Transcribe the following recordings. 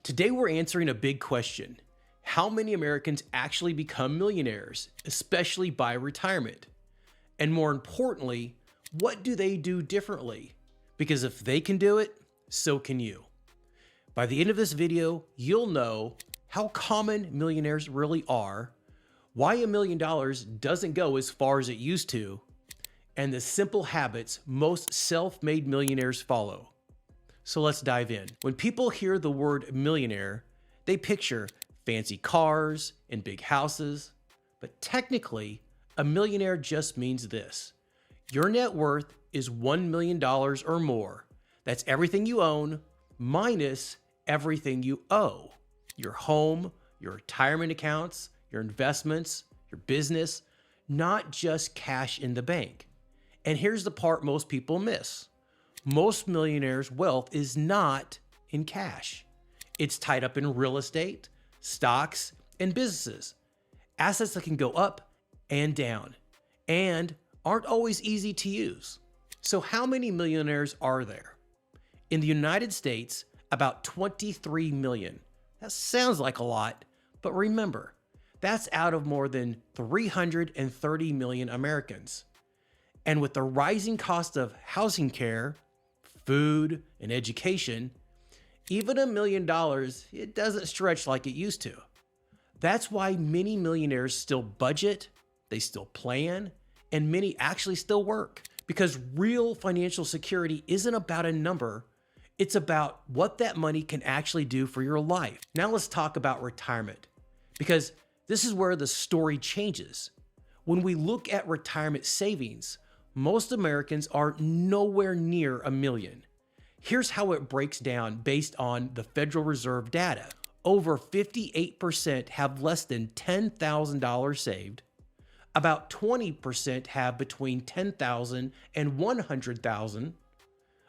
Today we're answering a big question. How many Americans actually become millionaires, especially by retirement? And more importantly, what do they do differently? Because if they can do it, so can you. By the end of this video, you'll know how common millionaires really are, why $1 million doesn't go as far as it used to, and the simple habits most self-made millionaires follow. So let's dive in. When people hear the word millionaire, they picture fancy cars and big houses, but technically, a millionaire just means this. Your net worth is $1 million or more. That's everything you own minus everything you owe. Your home, your retirement accounts, your investments, your business, not just cash in the bank. And here's the part most people miss. Most millionaires' wealth is not in cash. It's tied up in real estate, stocks, and businesses. Assets that can go up and down and aren't always easy to use. So how many millionaires are there? In the United States, about 23 million. That sounds like a lot, but remember, that's out of more than 330 million Americans. And with the rising cost of housing care, food, and education, even $1 million, it doesn't stretch like it used to. That's why many millionaires still budget, they still plan, and many actually still work. Because real financial security isn't about a number, it's about what that money can actually do for your life. Now let's talk about retirement, because this is where the story changes. When we look at retirement savings, most Americans are nowhere near $1 million. Here's how it breaks down based on the Federal Reserve data. Over 58% have less than $10,000 saved. About 20% have between $10,000 and $100,000.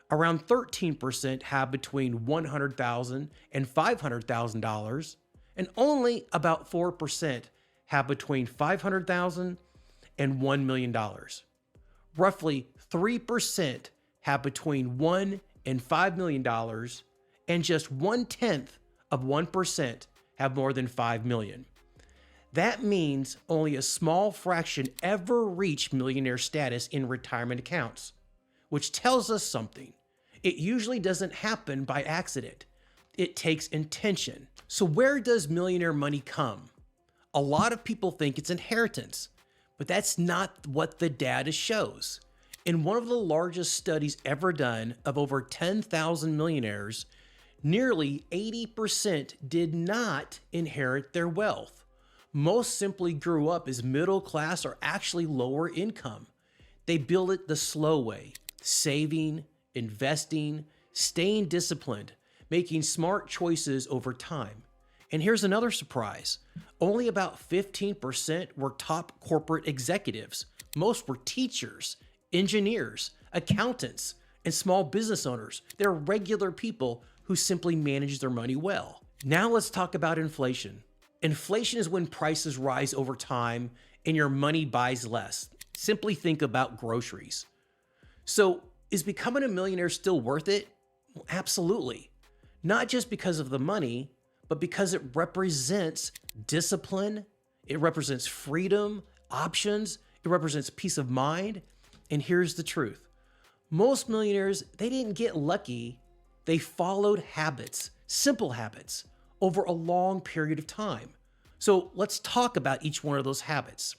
Around 13% have between $100,000 and $500,000. And only about 4% have between $500,000 and $1 million. Roughly 3% have between $1 and $5 million, and just 0.1% have more than $5 million. That means only a small fraction ever reach millionaire status in retirement accounts, which tells us something. It usually doesn't happen by accident. It takes intention. So where does millionaire money come? A lot of people think it's inheritance, but that's not what the data shows. In one of the largest studies ever done of over 10,000 millionaires, nearly 80% did not inherit their wealth. Most simply grew up as middle class or actually lower income. They built it the slow way, saving, investing, staying disciplined, making smart choices over time. And here's another surprise. Only about 15% were top corporate executives. Most were teachers, engineers, accountants, and small business owners. They're regular people who simply manage their money well. Now let's talk about inflation. Inflation is when prices rise over time and your money buys less. Simply think about groceries. So is becoming a millionaire still worth it? Well, absolutely. Not just because of the money, but because it represents discipline, it represents freedom, options, it represents peace of mind. And here's the truth. Most millionaires, they didn't get lucky. They followed habits, simple habits, over a long period of time. So let's talk about each one of those habits.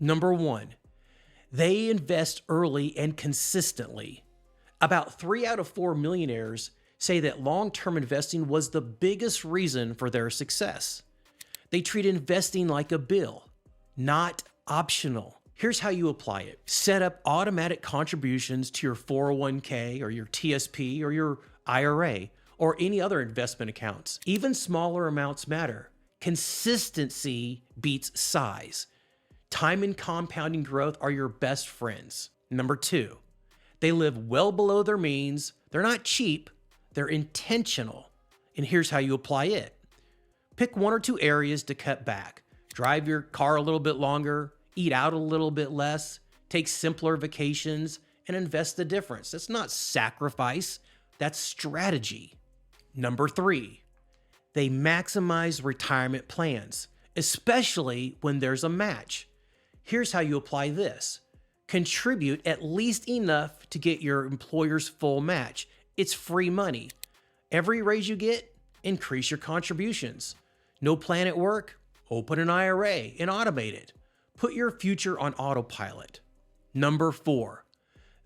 Number one, they invest early and consistently. About 3 out of 4 millionaires say that long-term investing was the biggest reason for their success. They treat investing like a bill, not optional. Here's how you apply it. Set up automatic contributions to your 401k or your TSP or your IRA or any other investment accounts. Even smaller amounts matter. Consistency beats size. Time and compounding growth are your best friends. Number two, they live well below their means. They're not cheap, they're intentional. And here's how you apply it. Pick 1 or 2 areas to cut back. Drive your car a little bit longer, eat out a little bit less, take simpler vacations, and invest the difference. That's not sacrifice, that's strategy. Number 3, They maximize retirement plans, especially when there's a match. Here's how you apply this. Contribute at least enough to get your employer's full match. It's free money. Every raise you get, increase your contributions. No plan at work? Open an IRA and automate it. Put your future on autopilot. Number 4,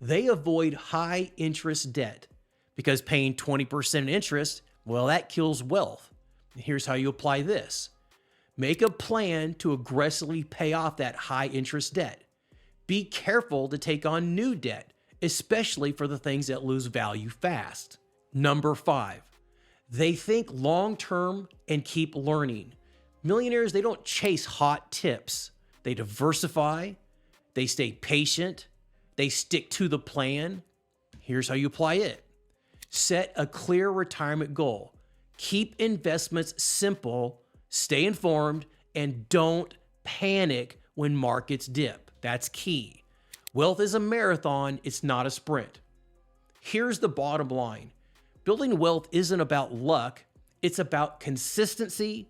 they avoid high interest debt because paying 20% interest, well, that kills wealth. Here's how you apply this. Make a plan to aggressively pay off that high interest debt. Be careful to take on new debt, especially for the things that lose value fast. Number 5, they think long-term and keep learning. Millionaires, they don't chase hot tips. They diversify, they stay patient, they stick to the plan. Here's how you apply it. Set a clear retirement goal. Keep investments simple, stay informed, and don't panic when markets dip. That's key. Wealth is a marathon, it's not a sprint. Here's the bottom line. Building wealth isn't about luck, it's about consistency,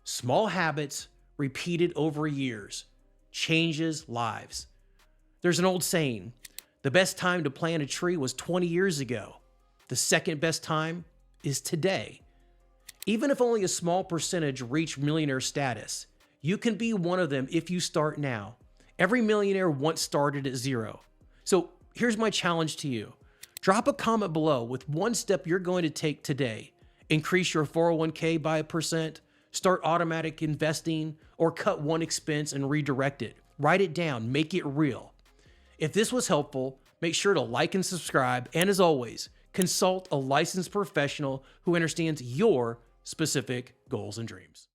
small habits repeated over years. Changes lives. There's an old saying, the best time to plant a tree was 20 years ago. The second best time is today. Even if only a small percentage reach millionaire status, you can be one of them if you start now. Every millionaire once started at zero. So here's my challenge to you. Drop a comment below with one step you're going to take today. Increase your 401k by 1%, start automatic investing, or cut one expense and redirect it. Write it down, make it real. If this was helpful, make sure to like and subscribe, and as always, consult a licensed professional who understands your specific goals and dreams.